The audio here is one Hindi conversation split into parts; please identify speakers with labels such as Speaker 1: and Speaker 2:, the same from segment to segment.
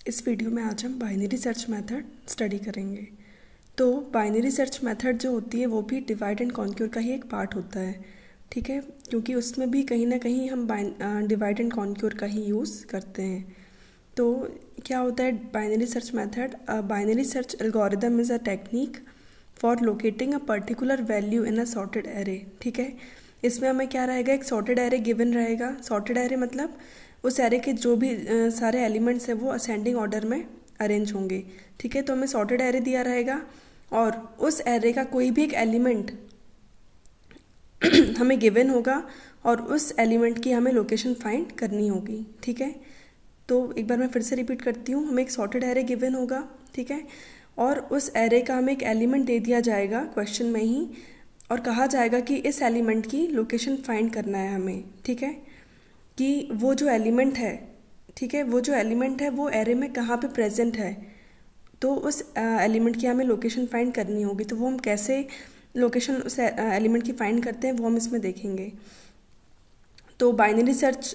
Speaker 1: इस वीडियो में आज हम बाइनरी सर्च मेथड स्टडी करेंगे। तो बाइनरी सर्च मेथड जो होती है वो भी डिवाइड एंड कॉन्क्यूर का ही एक पार्ट होता है, ठीक है, क्योंकि उसमें भी कहीं ना कहीं हम डिवाइड एंड कॉन्क्यूर का ही यूज़ करते हैं। तो क्या होता है binary search method? Binary search algorithm is a technique for locating a particular value in a sorted array, ठीक है। इसमें हमें क्या रहेगा, एक सॉर्टेड एरे गिवन रहेगा। सॉर्टेड एरे मतलब उस एरे के जो भी सारे एलिमेंट्स हैं वो असेंडिंग ऑर्डर में अरेंज होंगे, ठीक है। तो हमें सॉर्टेड एरे दिया रहेगा और उस एरे का कोई भी एक एलिमेंट हमें गिवन होगा और उस एलिमेंट की हमें लोकेशन फाइंड करनी होगी, ठीक है। तो एक बार मैं फिर से रिपीट करती हूँ, हमें एक सॉर्टेड एरे गिवन होगा, ठीक है, और उस एरे का हमें एक एलिमेंट दे दिया जाएगा क्वेश्चन में ही और कहा जाएगा कि इस एलिमेंट की लोकेशन फाइंड करना है हमें, ठीक है, कि वो जो एलिमेंट है, ठीक है, वो जो एलिमेंट है वो एरे में कहाँ पे प्रेजेंट है। तो उस एलिमेंट की हमें लोकेशन फाइंड करनी होगी। तो वो हम कैसे लोकेशन उस एलिमेंट की फाइंड करते हैं वो हम इसमें देखेंगे। तो बाइनरी सर्च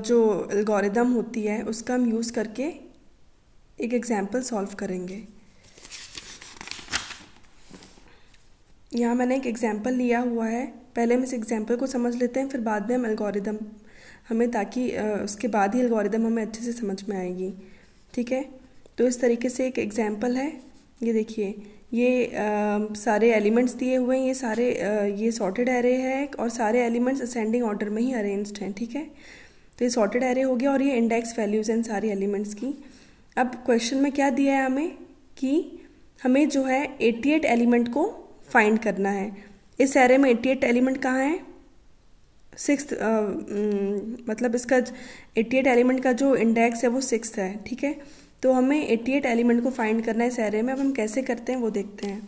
Speaker 1: जो एल्गोरिदम होती है उसका हम यूज़ करके एक एग्जांपल सॉल्व करेंगे। यहाँ मैंने एक एग्जांपल लिया हुआ है, पहले हम इस एग्जांपल को समझ लेते हैं, फिर बाद में हम एल्गोरिदम हमें ताकि उसके बाद ही एल्गोरिदम हमें अच्छे से समझ में आएगी, ठीक है। तो इस तरीके से एक एग्जांपल है, ये देखिए, ये सारे एलिमेंट्स दिए हुए हैं, ये सारे ये सॉर्टेड एरे है और सारे एलिमेंट्स असेंडिंग ऑर्डर में ही अरेंज्ड हैं, ठीक है। तो ये सॉर्टेड एरे हो गया और ये इंडेक्स वैल्यूज़ हैं सारी एलिमेंट्स की। अब क्वेश्चन में क्या दिया है हमें कि हमें जो है 88 एलिमेंट को फाइंड करना है। इस एरे में 88 एलिमेंट कहाँ है? सिक्स्थ, मतलब इसका 88 एलिमेंट का जो इंडेक्स है वो 6 है, ठीक है। तो हमें 88 एलिमेंट को फाइंड करना है इस एरे में। अब हम कैसे करते हैं वो देखते हैं।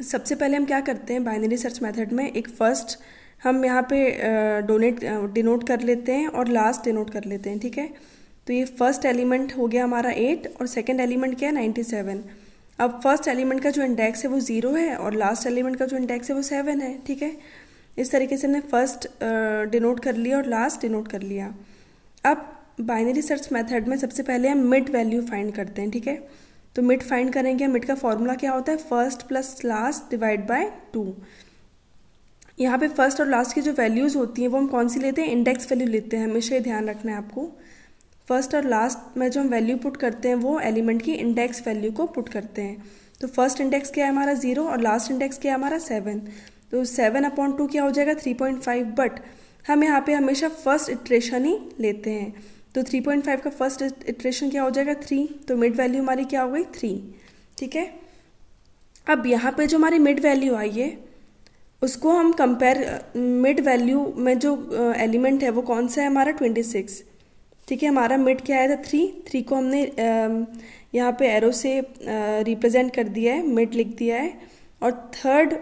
Speaker 1: सबसे पहले हम क्या करते हैं बाइनरी सर्च मेथड में, एक फर्स्ट हम यहाँ पे डिनोट कर लेते हैं और लास्ट डिनोट कर लेते हैं, ठीक है। तो ये फर्स्ट एलिमेंट हो गया हमारा 8 और सेकेंड एलिमेंट क्या है 97। अब फर्स्ट एलिमेंट का जो इंडेक्स है वो 0 है और लास्ट एलिमेंट का जो इंडेक्स है वो 7 है, ठीक है। इस तरीके से हमने फर्स्ट डिनोट कर लिया और लास्ट डिनोट कर लिया। अब बाइनरी सर्च मेथड में सबसे पहले हम मिड वैल्यू फाइंड करते हैं, ठीक है। तो मिड फाइंड करेंगे, मिड का फॉर्मूला क्या होता है? First plus last divide by 2। यहाँ पे फर्स्ट और लास्ट की जो वैल्यूज़ होती हैं वो हम कौन सी लेते हैं? इंडेक्स वैल्यू लेते हैं, हमेशा ये ध्यान रखना है आपको। फर्स्ट और लास्ट में जो हम वैल्यू पुट करते हैं वो एलिमेंट की इंडेक्स वैल्यू को पुट करते हैं। तो फर्स्ट इंडेक्स क्या है हमारा 0 और लास्ट इंडेक्स क्या है हमारा 7। तो 7/2 क्या हो जाएगा 3.5। बट हम यहाँ पे हमेशा फर्स्ट इटरेशन ही लेते हैं, तो 3.5 का फर्स्ट इटरेशन क्या हो जाएगा 3। तो मिड वैल्यू हमारी क्या हो गई 3, ठीक है। अब यहाँ पे जो हमारी मिड वैल्यू आई है उसको हम कंपेयर, मिड वैल्यू में जो एलिमेंट है वो कौन सा है हमारा 26, ठीक है। हमारा मिड क्या आया था 3 को हमने यहाँ पे एरो से रिप्रेजेंट कर दिया है, मिड लिख दिया है। और थर्ड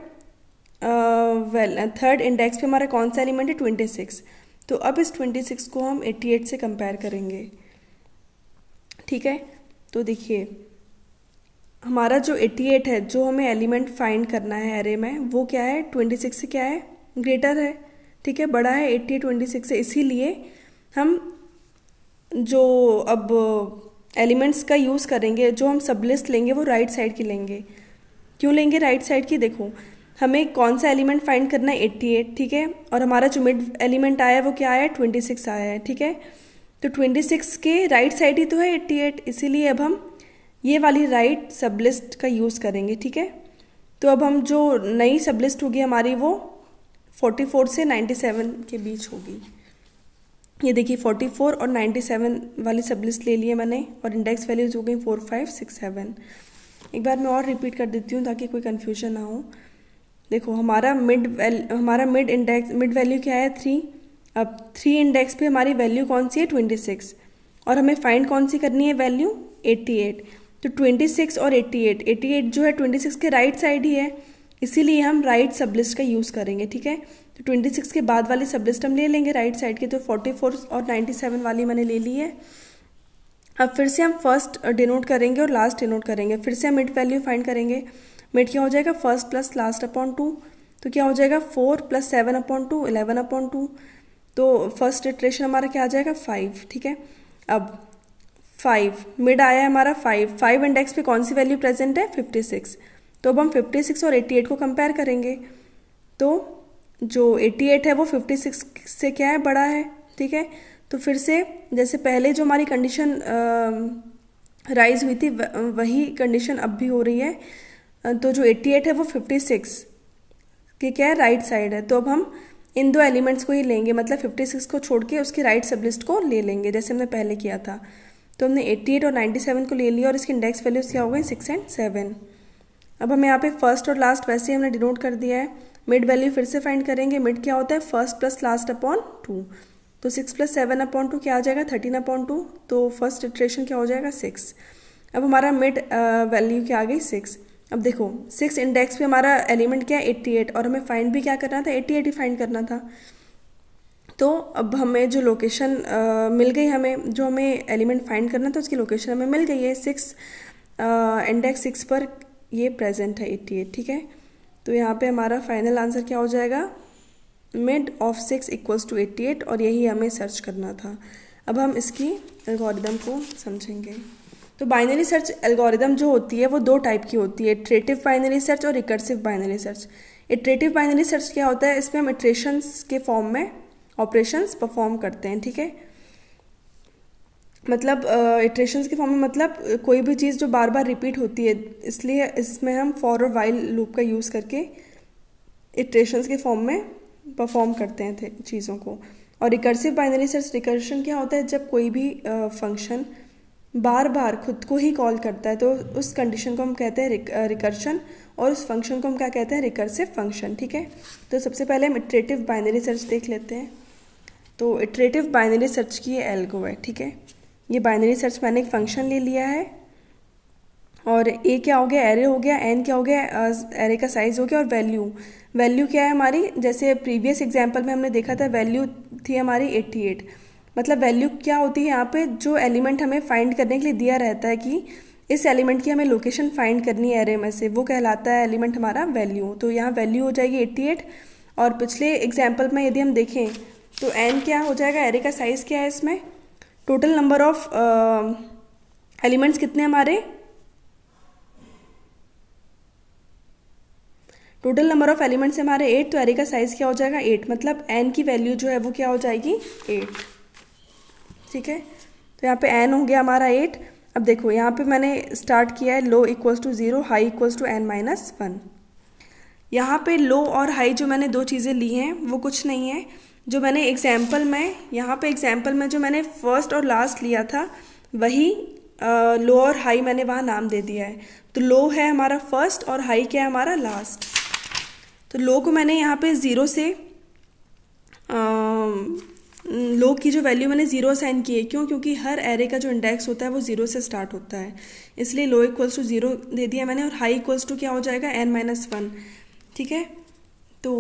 Speaker 1: इंडेक्स पे हमारा कौन सा एलिमेंट है 26। तो अब इस 26 को हम 88 से कंपेयर करेंगे, ठीक है। तो देखिए हमारा जो 88 है, जो हमें एलिमेंट फाइंड करना है एरे में, वो क्या है 26 से क्या है ग्रेटर है, ठीक है, बड़ा है 88 26 से। इसीलिए हम जो अब एलिमेंट्स का यूज़ करेंगे, जो हम सब लिस्ट लेंगे वो राइट साइड की लेंगे। क्यों लेंगे राइट साइड की? देखो हमें कौन सा एलिमेंट फाइंड करना है 88, ठीक है, और हमारा जो मिड एलिमेंट आया है वो क्या आया है 26 आया है, ठीक है। तो 26 के राइट साइड ही तो है 88, इसीलिए अब हम ये वाली राइट सब लिस्ट का यूज़ करेंगे, ठीक है। तो अब हम जो नई सब लिस्ट होगी हमारी वो 44 से 97 के बीच होगी। ये देखिए 44 और 97 वाली सब लिस्ट ले ली है मैंने और इंडेक्स वैल्यूज हो गई 4 5 6 7। एक बार मैं और रिपीट कर देती हूँ ताकि कोई कन्फ्यूजन ना हो। देखो हमारा मिड वैल्यू क्या है 3। अब 3 इंडेक्स पे हमारी वैल्यू कौन सी है 26 और हमें फाइंड कौन सी करनी है वैल्यू 88। तो 26 और 88 जो है 26 के राइट साइड ही है, इसीलिए हम राइट सब लिस्ट का यूज़ करेंगे, ठीक है। तो 26 के बाद वाली सब लिस्ट हम ले लेंगे राइट साइड की। तो 44 और 97 वाली मैंने ले ली है। अब फिर से हम फर्स्ट डिनोट करेंगे और लास्ट डिनोट करेंगे। फिर से हम मिड वैल्यू फाइंड करेंगे। मिड क्या हो जाएगा फर्स्ट प्लस लास्ट अपॉन 2। तो क्या हो जाएगा 4 + 7/2 11/2। तो फर्स्ट इटरेशन हमारा क्या आ जाएगा 5, ठीक है। अब 5, मिड आया है हमारा 5, 5 इंडेक्स पे कौन सी वैल्यू प्रेजेंट है 56। तो अब हम 56 और 88 को कंपेयर करेंगे, तो जो 88 है वो 56 से क्या है, बड़ा है, ठीक है। तो फिर से जैसे पहले जो हमारी कंडीशन राइज हुई थी वही कंडीशन अब भी हो रही है। तो जो 88 है वो 56 के क्या है, राइट साइड है। तो अब हम इन दो एलिमेंट्स को ही लेंगे, मतलब 56 को छोड़ के उसकी राइट सबलिस्ट को ले लेंगे जैसे हमने पहले किया था। तो हमने 88 और 97 को ले लिया और इसकी इंडेक्स वैल्यूज क्या हो गई 6 और 7। अब हमें यहाँ पे फर्स्ट और लास्ट वैसे ही हमने डिनोट कर दिया है। मिड वैल्यू फिर से फाइंड करेंगे, मिड क्या होता है फर्स्ट प्लस लास्ट अपॉन 2। तो 6 + 7 अपॉन 2 क्या आ जाएगा 13 अपॉन 2। तो फर्स्ट इटरेशन क्या हो जाएगा 6। अब हमारा मिड वैल्यू क्या आ गई 6। अब देखो 6 इंडेक्स पे हमारा एलिमेंट क्या है 88 और हमें फाइंड भी क्या करना था 88 ही फाइंड करना था। तो अब हमें जो लोकेशन मिल गई, हमें जो हमें एलिमेंट फाइंड करना था उसकी लोकेशन हमें मिल गई है 6, इंडेक्स 6 पर ये प्रेजेंट है 88, ठीक है। तो यहाँ पे हमारा फाइनल आंसर क्या हो जाएगा, मिड ऑफ 6 = 88 और यही हमें सर्च करना था। अब हम इसकी एल्गोरिदम को समझेंगे। तो बाइनरी सर्च एल्गोरिदम जो होती है वो दो टाइप की होती है, इटरेटिव बाइनरी सर्च और recursive binary search. Iterative binary search क्या होता है, इसमें हम इटरेशंस के फॉर्म में ऑपरेशंस परफॉर्म करते हैं, ठीक है। मतलब इटरेशंस के फॉर्म में मतलब कोई भी चीज़ जो बार बार रिपीट होती है, इसलिए इसमें हम फॉर और वाइल लूप का यूज़ करके इटरेशंस के फॉर्म में परफॉर्म करते हैं चीज़ों को। और रिकर्सिव बाइनरी सर्च, रिकर्शन क्या होता है, जब कोई भी फंक्शन बार बार खुद को ही कॉल करता है तो उस कंडीशन को हम कहते हैं रिकर्शन और उस फंक्शन को हम क्या कहते हैं रिकर्सिव फंक्शन, ठीक है। तो सबसे पहले हम इटरेटिव बाइनरी सर्च देख लेते हैं। तो इटरेटिव बाइनरी सर्च की ये एल्गो है, ठीक है। ये बाइनरी सर्च मैंने एक फंक्शन ले लिया है और ए क्या हो गया एरे हो गया, एन क्या हो गया एरे का साइज हो गया, और वैल्यू क्या है हमारी, जैसे प्रीवियस एग्जांपल में हमने देखा था वैल्यू थी हमारी 88। मतलब वैल्यू क्या होती है, यहाँ पे जो एलिमेंट हमें फाइंड करने के लिए दिया रहता है कि इस एलिमेंट की हमें लोकेशन फाइंड करनी है एरे में से, वो कहलाता है एलिमेंट हमारा वैल्यू। तो यहाँ वैल्यू हो जाएगी 88। और पिछले एग्जाम्पल में यदि हम देखें तो एन क्या हो जाएगा, एरे का साइज क्या है, इसमें टोटल नंबर ऑफ एलिमेंट्स कितने हमारे, टोटल नंबर ऑफ एलिमेंट्स हमारे 8, तो एरे का साइज क्या हो जाएगा 8। मतलब एन की वैल्यू जो है वो क्या हो जाएगी 8, ठीक है। तो यहाँ पे एन हो गया हमारा 8। अब देखो यहाँ पे मैंने स्टार्ट किया है लो = 0, हाई = n-1। यहाँ पे लो और हाई जो मैंने दो चीज़ें ली हैं वो कुछ नहीं है, जो मैंने एग्जाम्पल में यहाँ पे एग्जाम्पल में जो मैंने फर्स्ट और लास्ट लिया था वही लो और हाई मैंने वहाँ नाम दे दिया है। तो लो है हमारा फर्स्ट और हाई क्या है हमारा लास्ट। तो लो को मैंने यहाँ पे 0 से लो की जो वैल्यू मैंने 0 असाइन की है, क्यों, क्योंकि हर एरे का जो इंडेक्स होता है वो 0 से स्टार्ट होता है, इसलिए लो = 0 दे दिया मैंने। और हाई = क्या हो जाएगा n-1, ठीक है। तो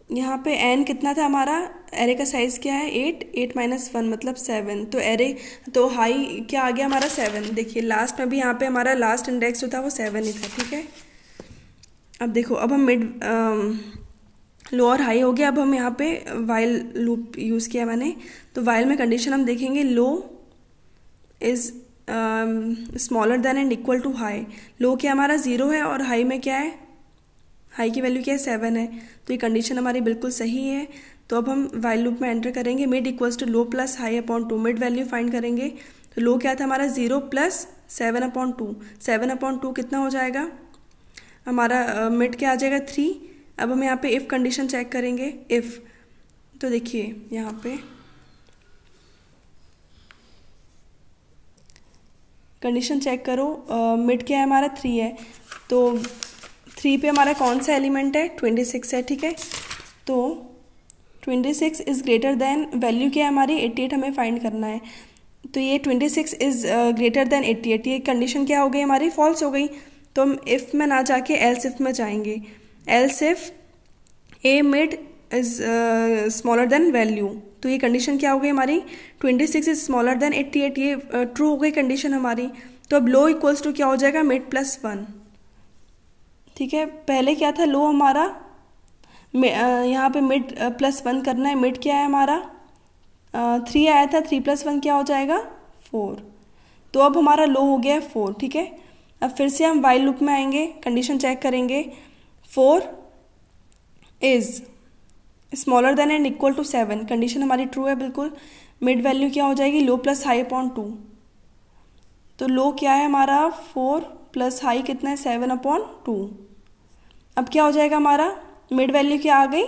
Speaker 1: यहाँ पे n कितना था हमारा, एरे का साइज क्या है 8 मतलब 7। तो एरे तो हाई क्या आ गया हमारा 7। देखिए लास्ट में भी यहाँ पे हमारा लास्ट इंडेक्स जो था वो 7 ही था, ठीक है। अब देखो अब हम मिड लो और हाई हो गया। अब हम यहाँ पे वाइल लूप यूज़ किया मैंने, तो वाइल में कंडीशन हम देखेंगे low is smaller than and equal to high. Low क्या हमारा 0 है और हाई में क्या है, हाई की वैल्यू क्या है 7 है। तो ये कंडीशन हमारी बिल्कुल सही है। तो अब हम वाइल लूप में एंटर करेंगे मिड = लो + high upon 2, mid value find करेंगे। तो लो क्या था हमारा 0 + 7/2, 7/2 कितना हो जाएगा हमारा, मिड क्या आ जाएगा 3। अब हम यहाँ पे इफ़ कंडीशन चेक करेंगे, इफ़, तो देखिए यहाँ पे कंडीशन चेक करो, मिड क्या है हमारा 3 है, तो 3 पे हमारा कौन सा एलिमेंट है 26 है, ठीक है। तो 26 इज़ ग्रेटर देन, वैल्यू क्या है हमारी 88 हमें फाइंड करना है। तो ये 26 इज़ ग्रेटर देन 88, ये कंडीशन क्या हो गई हमारी फॉल्स हो गई। तो हम इफ़ में ना जाके एल्स इफ़ में जाएंगे। Else if A mid is smaller then value, तो ये कंडीशन क्या हो गई हमारी 26 इज़ स्मॉलर देन 88, ये ट्रू हो गई कंडीशन हमारी। तो अब लो = क्या हो जाएगा मिड +1, ठीक है। पहले क्या था लो हमारा, यहाँ पे मिड +1 करना है, मिड क्या है हमारा 3 आया था, 3 + 1 क्या हो जाएगा 4। तो अब हमारा लो हो गया है 4, ठीक है। अब फिर से हम वाइल लूप में आएंगे, कंडीशन चेक करेंगे। 4 is smaller than and equal to 7, condition हमारी ट्रू है बिल्कुल। मिड वैल्यू क्या हो जाएगी, लो प्लस हाई अपॉन 2। तो लो क्या है हमारा 4 + हाई कितना है 7 अपॉन 2। अब क्या हो जाएगा हमारा, मिड वैल्यू क्या आ गई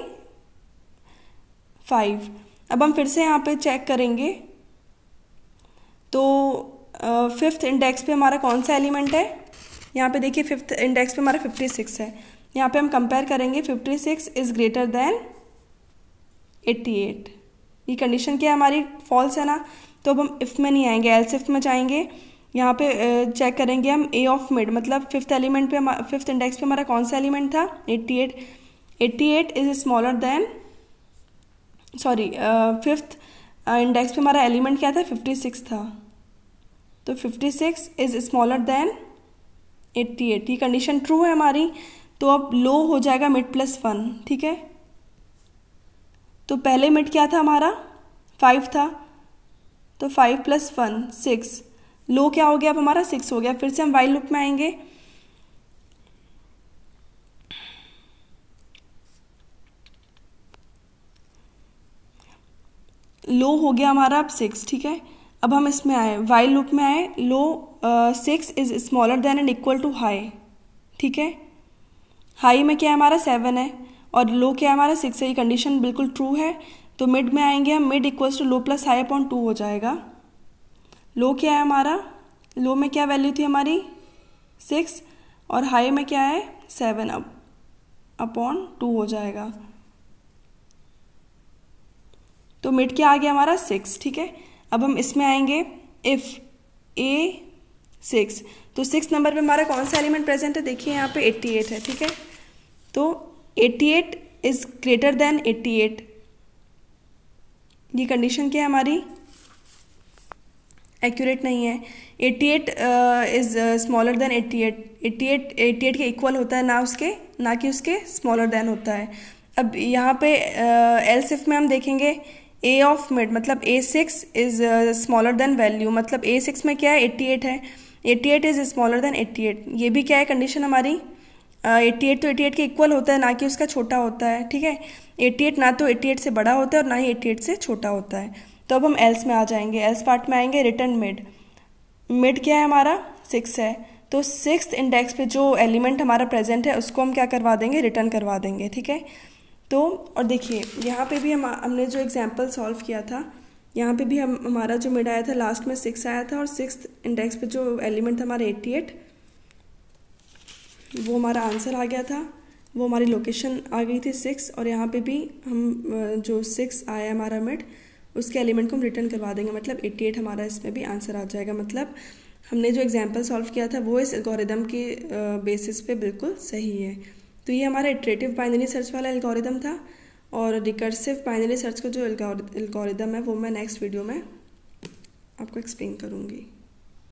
Speaker 1: 5। अब हम फिर से यहाँ पे चेक करेंगे तो 5th इंडेक्स पे हमारा कौन सा एलिमेंट है, यहाँ पे देखिए 5th इंडेक्स पे हमारा 56 है। यहाँ पे हम कंपेयर करेंगे, 56 इज़ ग्रेटर देन 88। ये कंडीशन क्या है हमारी, फॉल्स है ना। तो अब हम इफ़ में नहीं आएंगे, एल्स इफ में जाएंगे। यहाँ पे चेक करेंगे हम ए ऑफ मिड, मतलब 5th एलिमेंट पे 5th इंडेक्स पे हमारा कौन सा एलिमेंट था 88। 88 is smaller then, sorry 5th index पे हमारा एलिमेंट क्या था 56 था। तो 56 इज़ स्मॉलर देन 88, ये कंडीशन ट्रू है हमारी। तो अब लो हो जाएगा मिड + 1, ठीक है। तो पहले मिड क्या था हमारा 5 था, तो 5 + 1 6। लो क्या हो गया अब हमारा 6 हो गया। फिर से हम वाइल लूप में आएंगे। लो हो गया हमारा अब 6, ठीक है। अब हम इसमें आए, वाइल लूप में आए। Low 6 is smaller than and equal to high, ठीक है। हाई में क्या है हमारा 7 है और लो क्या है हमारा 6 है, ये कंडीशन बिल्कुल ट्रू है। तो मिड में आएंगे हम, mid equals to low plus high upon 2 हो जाएगा। लो क्या है हमारा, लो में क्या वैल्यू थी हमारी 6 और हाई में क्या है 7 अपॉन 2 हो जाएगा। तो मिड क्या आ गया हमारा 6, ठीक है। अब हम इसमें आएंगे, इफ़ ए 6, तो 6 नंबर पे हमारा कौन सा एलिमेंट प्रेजेंट है, देखिए यहाँ पे 88 है, ठीक है। तो 88 इज़ ग्रेटर देन 88, ये कंडीशन क्या है हमारी, एक्यूरेट नहीं है। 88 इज़ स्मॉलर देन 88, 88 के इक्वल होता है ना कि उसके स्मॉलर देन होता है। अब यहाँ पे एल्स इफ में हम देखेंगे ए ऑफ मिड, मतलब A6 is smaller then value, मतलब A6 में क्या है 88 है, 88 इज़ स्मॉलर देन 88। ये भी क्या है कंडीशन हमारी, 88 तो 88 के इक्वल होता है ना कि उसका छोटा होता है, ठीक है। 88 ना तो 88 से बड़ा होता है और ना ही 88 से छोटा होता है। तो अब हम एल्स में आ जाएंगे, एल्स पार्ट में आएंगे। रिटर्न मिड, मिड क्या है हमारा 6 है, तो 6th इंडेक्स पे जो एलिमेंट हमारा प्रेजेंट है उसको हम क्या करवा देंगे, रिटर्न करवा देंगे, ठीक है। तो और देखिए यहाँ पे भी हमने जो एग्जांपल सॉल्व किया था, यहाँ पे भी हमारा जो मिड आया था लास्ट में 6 आया था और 6th इंडेक्स पे जो एलिमेंट हमारा 88, वो हमारा आंसर आ गया था, वो हमारी लोकेशन आ गई थी 6। और यहाँ पे भी हम जो 6 आया हमारा मिड, उसके एलिमेंट को हम रिटर्न करवा देंगे, मतलब 88 हमारा इसमें भी आंसर आ जाएगा। मतलब हमने जो एग्जांपल सॉल्व किया था वो इस एल्गोरिदम के बेसिस पे बिल्कुल सही है। तो ये हमारा इटरेटिव बाइनरी सर्च वाला एल्गोरिदम था। और रिकर्सिव बाइनरी सर्च का जो एल्गोरिदम है वो मैं नेक्स्ट वीडियो में आपको एक्सप्लेन करूँगी।